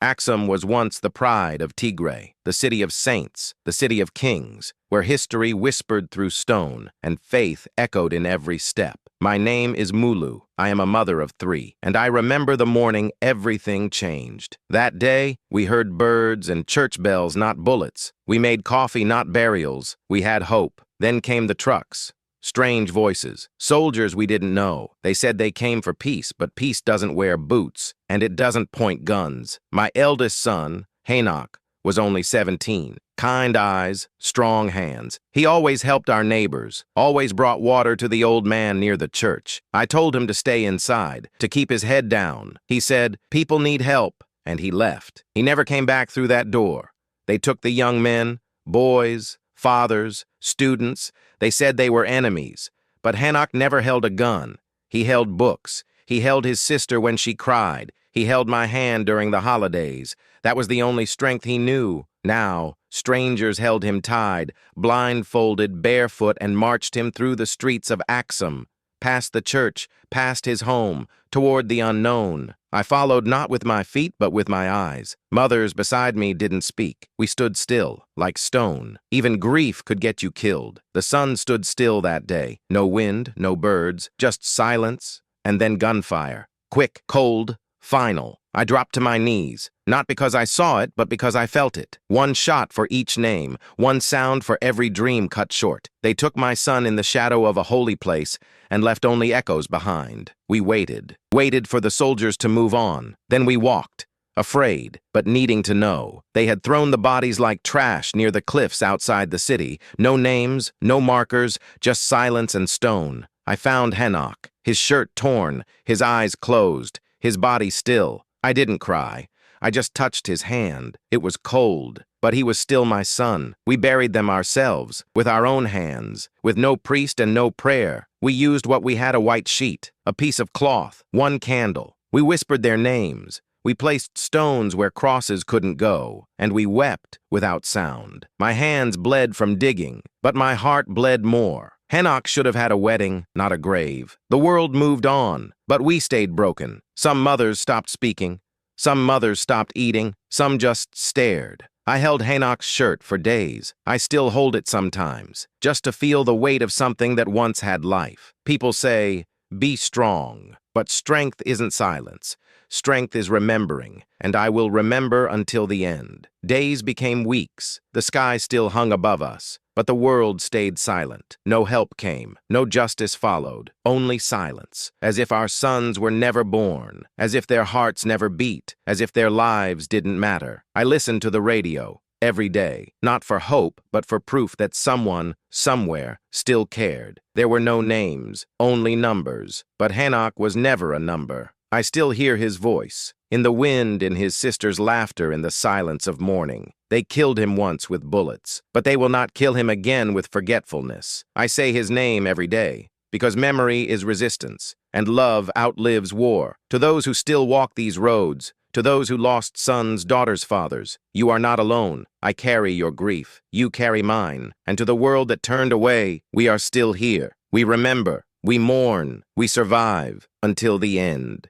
Axum was once the pride of Tigray, the city of saints, the city of kings, where history whispered through stone and faith echoed in every step. My name is Mulu. I am a mother of 3, and I remember the morning everything changed. That day, we heard birds and church bells, not bullets. We made coffee, not burials. We had hope. Then came the trucks. Strange voices. Soldiers we didn't know. They said they came for peace, but peace doesn't wear boots, and it doesn't point guns. My eldest son, Henok, was only 17. Kind eyes, strong hands. He always helped our neighbors, always brought water to the old man near the church. I told him to stay inside, to keep his head down. He said, "People need help," and he left. He never came back through that door. They took the young men, boys, fathers, students. They said they were enemies. But Henok never held a gun. He held books. He held his sister when she cried. He held my hand during the holidays. That was the only strength he knew. Now, strangers held him tied, blindfolded, barefoot, and marched him through the streets of Axum, past the church, past his home, toward the unknown. I followed not with my feet, but with my eyes. Mothers beside me didn't speak. We stood still, like stone. Even grief could get you killed. The sun stood still that day. No wind, no birds, just silence, and then gunfire. Quick, cold, final. I dropped to my knees, not because I saw it, but because I felt it. One shot for each name, one sound for every dream cut short. They took my son in the shadow of a holy place and left only echoes behind. We waited for the soldiers to move on. Then we walked, afraid, but needing to know. They had thrown the bodies like trash near the cliffs outside the city. No names, no markers, just silence and stone. I found Henok, his shirt torn, his eyes closed, his body still. I didn't cry. I just touched his hand. It was cold, but he was still my son. We buried them ourselves, with our own hands, with no priest and no prayer. We used what we had: a white sheet, a piece of cloth, one candle. We whispered their names. We placed stones where crosses couldn't go, and we wept without sound. My hands bled from digging, but my heart bled more. Henok should have had a wedding, not a grave. The world moved on, but we stayed broken. Some mothers stopped speaking. Some mothers stopped eating. Some just stared. I held Henok's shirt for days. I still hold it sometimes, just to feel the weight of something that once had life. People say, be strong. But strength isn't silence. Strength is remembering, and I will remember until the end. Days became weeks. The sky still hung above us, but the world stayed silent. No help came. No justice followed. Only silence. As if our sons were never born. As if their hearts never beat. As if their lives didn't matter. I listened to the radio every day, not for hope, but for proof that someone, somewhere, still cared. There were no names, only numbers. But Henok was never a number. I still hear his voice, in the wind, in his sister's laughter, in the silence of morning. They killed him once with bullets, but they will not kill him again with forgetfulness. I say his name every day, because memory is resistance, and love outlives war. To those who still walk these roads, to those who lost sons, daughters, fathers, you are not alone. I carry your grief. You carry mine. And to the world that turned away, we are still here. We remember. We mourn. We survive until the end.